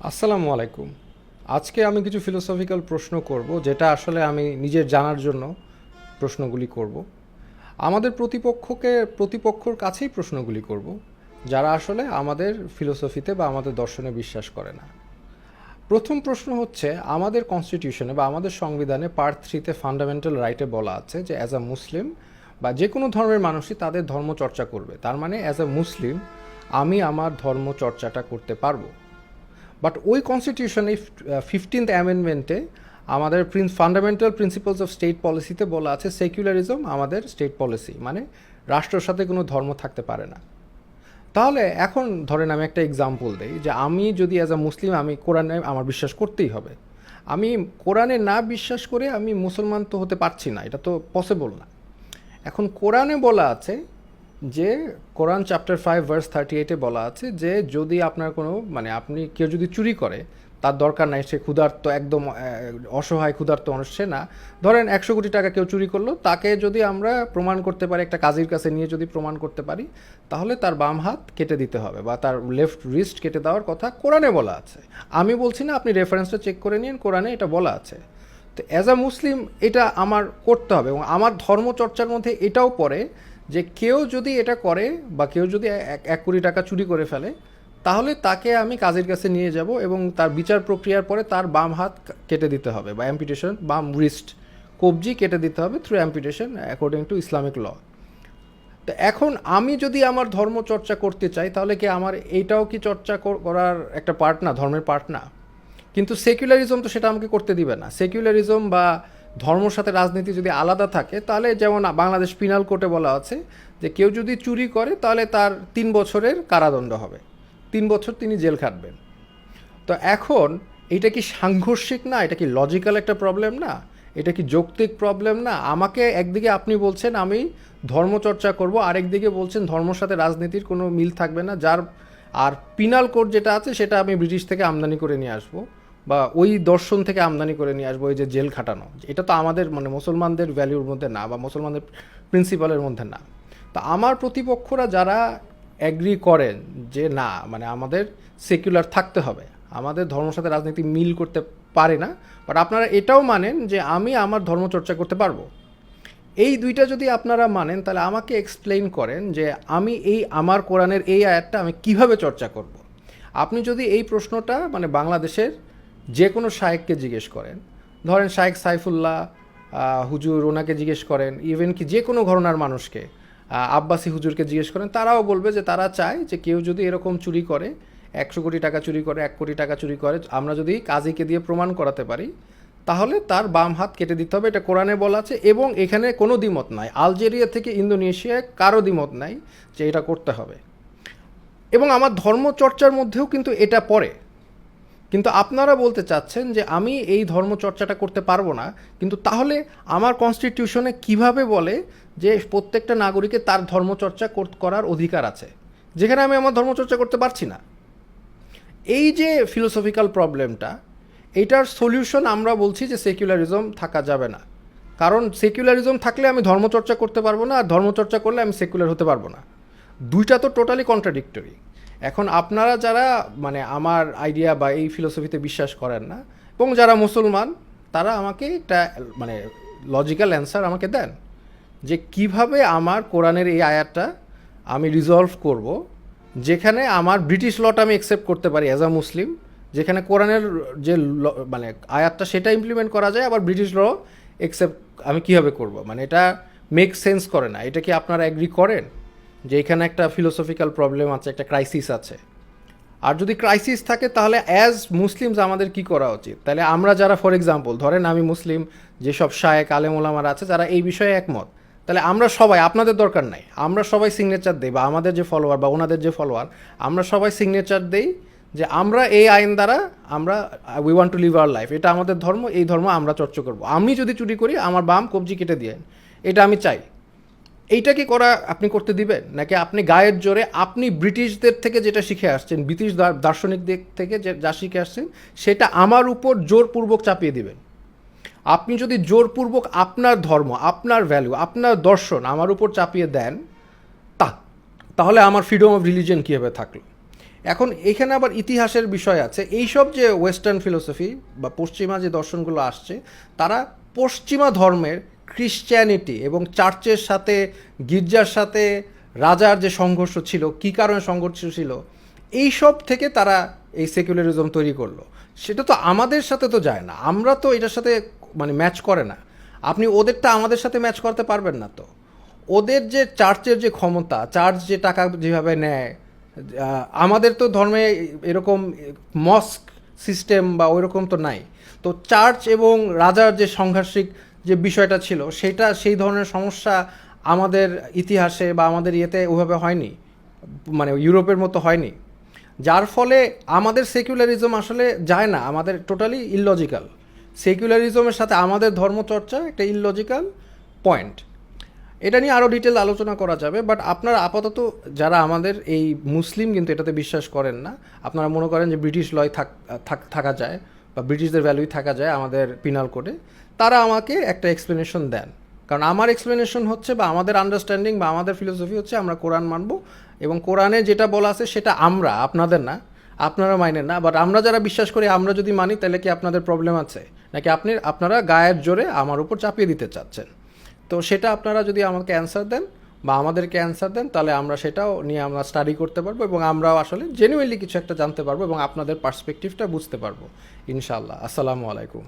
আসসালামু আলাইকুম। আজকে আমি কিছু ফিলোসফিক্যাল প্রশ্ন করব, যেটা আসলে আমি নিজের জানার জন্য প্রশ্নগুলি করব। আমাদের প্রতিপক্ষর কাছেই প্রশ্নগুলি করব, যারা আসলে আমাদের ফিলোসফিতে বা আমাদের দর্শনে বিশ্বাস করে না। প্রথম প্রশ্ন হচ্ছে, আমাদের কনস্টিটিউশনে বা আমাদের সংবিধানে পার্ট 3-তে ফান্ডামেন্টাল রাইটে বলা আছে যে অ্যাজ আ মুসলিম বা যে কোনো ধর্মের মানুষই তাদের ধর্ম চর্চা করবে। তার মানে অ্যাজ আ মুসলিম আমি আমার ধর্ম চর্চাটা করতে পারবো। বাট ওই কনস্টিটিউশনে 15th অ্যামেন্ডমেন্টে আমাদের ফান্ডামেন্টাল প্রিন্সিপালস অফ স্টেট পলিসিতে বলা আছে সেকুলারিজম আমাদের স্টেট পলিসি, মানে রাষ্ট্রের সাথে কোনো ধর্ম থাকতে পারে না। তাহলে এখন ধরেন আমি একটা এক্সাম্পল দিই যে আমি যদি অ্যাজ আ মুসলিম আমি কোরআনে আমার বিশ্বাস করতেই হবে। আমি কোরআনে না বিশ্বাস করে আমি মুসলমান তো হতে পারছি না, এটা তো পসিবল না। এখন কোরআনে বলা আছে যে কোরআন চ্যাপ্টার 5 ভার্স 38-এ বলা আছে যে যদি আপনার কোনো মানে আপনি কেউ যদি চুরি করে, তার দরকার নাই, সে ক্ষুধার্ত একদম অসহায় ক্ষুধার্ত মানুষ সে না। ধরেন 100 কোটি টাকা কেউ চুরি করলো, তাকে যদি আমরা প্রমাণ করতে পারি, একটা কাজীর কাছে নিয়ে যদি প্রমাণ করতে পারি, তাহলে তার বাম হাত কেটে দিতে হবে বা তার লেফট রিস্ট কেটে দেওয়ার কথা কোরআনে বলা আছে। আমি বলছি না, আপনি রেফারেন্সটা চেক করে নিন, কোরআনে এটা বলা আছে। তো অ্যাজ আ মুসলিম এটা আমার করতে হবে এবং আমার ধর্মচর্চার মধ্যে এটাও পড়ে যে কেউ যদি এটা করে বা কেউ যদি 1 কোটি টাকা চুরি করে ফেলে, তাহলে তাকে আমি কাজের কাছে নিয়ে যাব এবং তার বিচার প্রক্রিয়ার পরে তার বাম হাত কেটে দিতে হবে বা অ্যাম্পিটেশন, বাম রিস্ট কবজি কেটে দিতে হবে through amputation according to Islamic law. তো এখন আমি যদি আমার ধর্ম চর্চা করতে চাই, তাহলে কি আমার এইটাও কি চর্চা করার একটা পার্ট না, ধর্মের পার্ট না? কিন্তু সেকুলারিজম তো সেটা আমাকে করতে দিবে না। সেকুলারিজম বা ধর্মর সাথে রাজনীতি যদি আলাদা থাকে, তাহলে যেমন বাংলাদেশ পিনাল কোর্টে বলা আছে যে কেউ যদি চুরি করে তাহলে তার 3 বছরের কারাদণ্ড হবে, 3 বছর তিনি জেল খাটবেন। তো এখন এটা কি সাংঘর্ষিক না? এটা কি লজিক্যাল একটা প্রবলেম না? এটা কি যৌক্তিক প্রবলেম না? আমাকে একদিকে আপনি বলছেন আমি ধর্মচর্চা করব, আরেকদিকে বলছেন ধর্মর সাথে রাজনীতির কোনো মিল থাকবে না। আর পিনাল কোড যেটা আছে সেটা আমি ব্রিটিশ থেকে আমদানি করে নিয়ে আসবো বা ওই দর্শন থেকে আমদানি করে নিয়ে আসবো, ওই যে জেল খাটানো, এটা তো আমাদের মানে মুসলমানদের ভ্যালুর মধ্যে না বা মুসলমানদের প্রিন্সিপালের মধ্যে না। তা আমার প্রতিপক্ষরা যারা অ্যাগ্রি করেন যে না মানে আমাদের সেকুলার থাকতে হবে, আমাদের ধর্মের সাথে রাজনীতি মিল করতে পারে না, বাট আপনারা এটাও মানেন যে আমি আমার ধর্মচর্চা করতে পারবো, এই দুইটা যদি আপনারা মানেন তাহলে আমাকে এক্সপ্লেইন করেন যে আমি এই আমার কোরআনের এই আয়াতটা আমি কিভাবে চর্চা করব। আপনি যদি এই প্রশ্নটা মানে বাংলাদেশের যে কোনো শায়েককে জিজ্ঞেস করেন, ধরেন শায়েক সাইফুল্লাহ হুজুর, ওনাকে জিজ্ঞেস করেন, ইভেন কি যে কোনো ঘরানার মানুষকে, আব্বাসী হুজুরকে জিজ্ঞেস করেন, তারাও বলবে যে তারা চায় যে কেউ যদি এরকম চুরি করে, 100 কোটি টাকা চুরি করে, 1 কোটি টাকা চুরি করে, আমরা যদি কাজীকে দিয়ে প্রমাণ করাতে পারি, তাহলে তার বাম হাত কেটে দিতে হবে। এটা কোরআনে বলা আছে এবং এখানে কোনো দ্বিমত নাই। আলজেরিয়া থেকে ইন্দোনেশিয়ায় কারো দ্বিমত নাই যে এটা করতে হবে। এবং আমার ধর্মচর্চার মধ্যেও কিন্তু এটা পড়ে। কিন্তু আপনারা বলতে চাচ্ছেন যে আমি এই ধর্মচর্চাটা করতে পারবো না, কিন্তু তাহলে আমার কনস্টিটিউশনে কিভাবে বলে যে প্রত্যেকটা নাগরিকের তার ধর্মচর্চা করার অধিকার আছে, যেখানে আমি আমার ধর্মচর্চা করতে পারছি না? এই যে ফিলোসফিক্যাল প্রবলেমটা, এইটার সলিউশন আমরা বলছি যে সেকুলারিজম থাকা যাবে না। কারণ সেকুলারিজম থাকলে আমি ধর্মচর্চা করতে পারবো না, আর ধর্মচর্চা করলে আমি সেকুলার হতে পারবো না। দুইটা তো টোটালি কন্ট্রাডিক্টরি। এখন আপনারা যারা মানে আমার আইডিয়া বা এই ফিলোসফিতে বিশ্বাস করেন না এবং যারা মুসলমান, তারা আমাকে একটা মানে লজিক্যাল অ্যান্সার আমাকে দেন যে কিভাবে আমার কোরআনের এই আয়াতটা আমি রিজলভ করব, যেখানে আমার ব্রিটিশ লটা আমি অ্যাকসেপ্ট করতে পারি অ্যাজ আ মুসলিম, যেখানে কোরআনের যে মানে আয়াতটা সেটা ইমপ্লিমেন্ট করা যায়, আবার ব্রিটিশ ল অ্যাকসেপ্ট আমি কীভাবে করব? মানে এটা মেক সেন্স করে না। এটা কি আপনারা অ্যাগ্রি করেন যে এখানে একটা ফিলোসফিক্যাল প্রবলেম আছে, একটা ক্রাইসিস আছে? আর যদি ক্রাইসিস থাকে তাহলে অ্যাজ মুসলিমস আমাদের কি করা উচিত? তাহলে আমরা যারা ফর এক্সাম্পল ধরেন আমি মুসলিম, যেসব শায়েক আলেম ওলামারা আছে যারা এই বিষয়ে একমত, তাহলে আমরা সবাই, আপনাদের দরকার নাই, আমরা সবাই সিগনেচার দেই বা আমাদের যে ফলোয়ার বা ওনাদের যে ফলোয়ার, আমরা সবাই সিগনেচার দেই যে আমরা এই আইন দ্বারা আমরা we want to live our life, এটা আমাদের ধর্ম, এই ধর্ম আমরা চর্চা করব। আমি যদি চুরি করি আমার বাম কবজি কেটে দিয়ে, এটা আমি চাই। এইটা কি করা আপনি করতে দিবেন? নাকি আপনি গায়ের জোরে আপনি ব্রিটিশদের থেকে যেটা শিখে আসছেন, ব্রিটিশ দার্শনিকদের থেকে যা শিখে আসছেন, সেটা আমার উপর জোরপূর্বক চাপিয়ে দিবেন? আপনি যদি জোরপূর্বক আপনার ধর্ম, আপনার ভ্যালু, আপনার দর্শন আমার উপর চাপিয়ে দেন, তাহলে আমার ফ্রিডম অফ রিলিজিয়ন কীভাবে থাকলো? এখন এখানে আবার ইতিহাসের বিষয় আছে। এইসব যে ওয়েস্টার্ন ফিলোসফি বা পশ্চিমা যে দর্শনগুলো আসছে, তারা পশ্চিমা ধর্মের খ্রিশ্চানিটি এবং চার্চের সাথে, গির্জার সাথে রাজার যে সংঘর্ষ ছিল, কী কারণে সংঘর্ষ ছিল, এই সব থেকে তারা এই সেকুলারিজম তৈরি করলো। সেটা তো আমাদের সাথে তো যায় না, আমরা তো এটার সাথে মানে ম্যাচ করে না। আপনি ওদেরটা আমাদের সাথে ম্যাচ করতে পারবেন না। তো ওদের যে চার্চের যে ক্ষমতা, চার্চ যে টাকা যেভাবে নেয়, আমাদের তো ধর্মে এরকম মস্ক সিস্টেম বা ওইরকম তো নাই। তো চার্চ এবং রাজার যে সাংঘর্ষিক যে বিষয়টা ছিল, সেটা সেই ধরনের সমস্যা আমাদের ইতিহাসে বা আমাদের ইয়েতে ওইভাবে হয়নি, মানে ইউরোপের মতো হয়নি। যার ফলে আমাদের সেকুলারিজম আসলে যায় না, আমাদের টোটালি ইললজিক্যাল। সেকুলারিজমের সাথে আমাদের ধর্মচর্চা একটা ইললজিক্যাল পয়েন্ট। এটা নিয়ে আরও ডিটেল আলোচনা করা যাবে, বাট আপনারা আপাতত যারা আমাদের এই মুসলিম কিন্তু এটাতে বিশ্বাস করেন না, আপনারা মনে করেন যে ব্রিটিশ লয় থাকা যায় বা ব্রিটিশদের ভ্যালুই থাকা যায় আমাদের পিনাল কোডে, তারা আমাকে একটা এক্সপ্লেনেশন দেন। কারণ আমার এক্সপ্লেনেশন হচ্ছে বা আমাদের আন্ডারস্ট্যান্ডিং বা আমাদের ফিলোসফি হচ্ছে আমরা কোরআন মানব, এবং কোরআনে যেটা বলা আছে সেটা আমরা, আপনাদের না, আপনারা মানেন না। বাট আমরা যারা বিশ্বাস করি, আমরা যদি মানি, তাহলে কি আপনাদের প্রবলেম আছে নাকি আপনারা গায়ের জোরে আমার উপর চাপিয়ে দিতে চাচ্ছেন? তো সেটা আপনারা যদি আমাকে অ্যান্সার দেন বা আমাদেরকে অ্যান্সার দেন, তাহলে আমরা সেটাও নিয়ে আমরা স্টাডি করতে পারবো এবং আমরাও আসলে জেনুইনলি কিছু একটা জানতে পারবো এবং আপনাদের পার্সপেক্টিভটা বুঝতে পারবো ইনশাআল্লাহ। আসসালামু আলাইকুম।